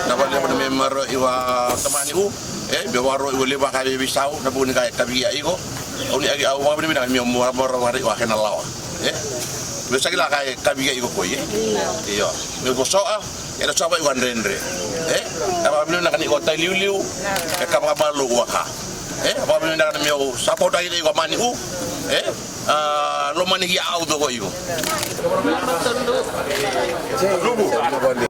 Nabuinikadamu iwa tamani u bewaro iwa leba kali bisau Nabuinikadamu iko oni agi au mabini na mi mo wari wa kana lawa besa kila kai kabia iko koi iyo me bosoa era chaba iwan rendre apa bini na kani ko tai liu e kama balu wa ka apa bini na mi o sapota ile ko mani u lo mani ya au do ko iko lubu